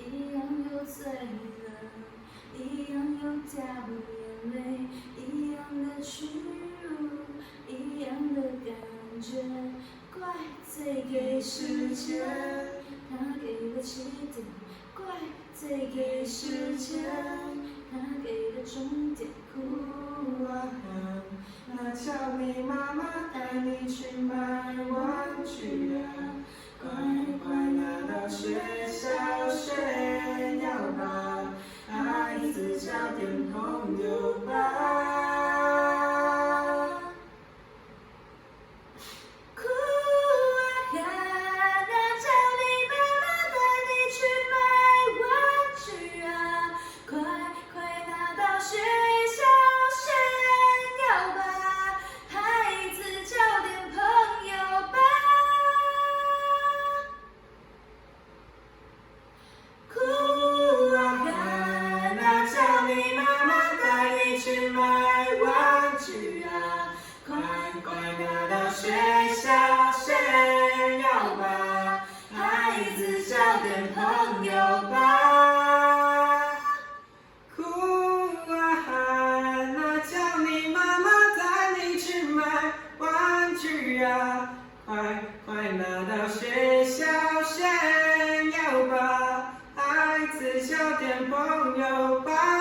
一样有醉了，一样有掉眼泪，一样的屈辱，一样的感觉。怪罪给时间，他给的起点；怪罪给时间，他给的终点。哭啊喊，那叫你妈妈带你去买玩具啊！乖乖拿到学校炫耀吧，孩子交点朋友吧。哭啊喊，那叫你妈妈带你去买玩具啊！快快拿到学校炫耀吧，孩子交点朋友吧。哭啊喊，那叫你妈妈带你去买玩具啊！快快拿到学校炫耀吧，孩子交点朋友吧。哭啊喊，那叫你妈妈带你去买玩具啊！快快拿到学校炫耀吧，孩子交点朋友吧。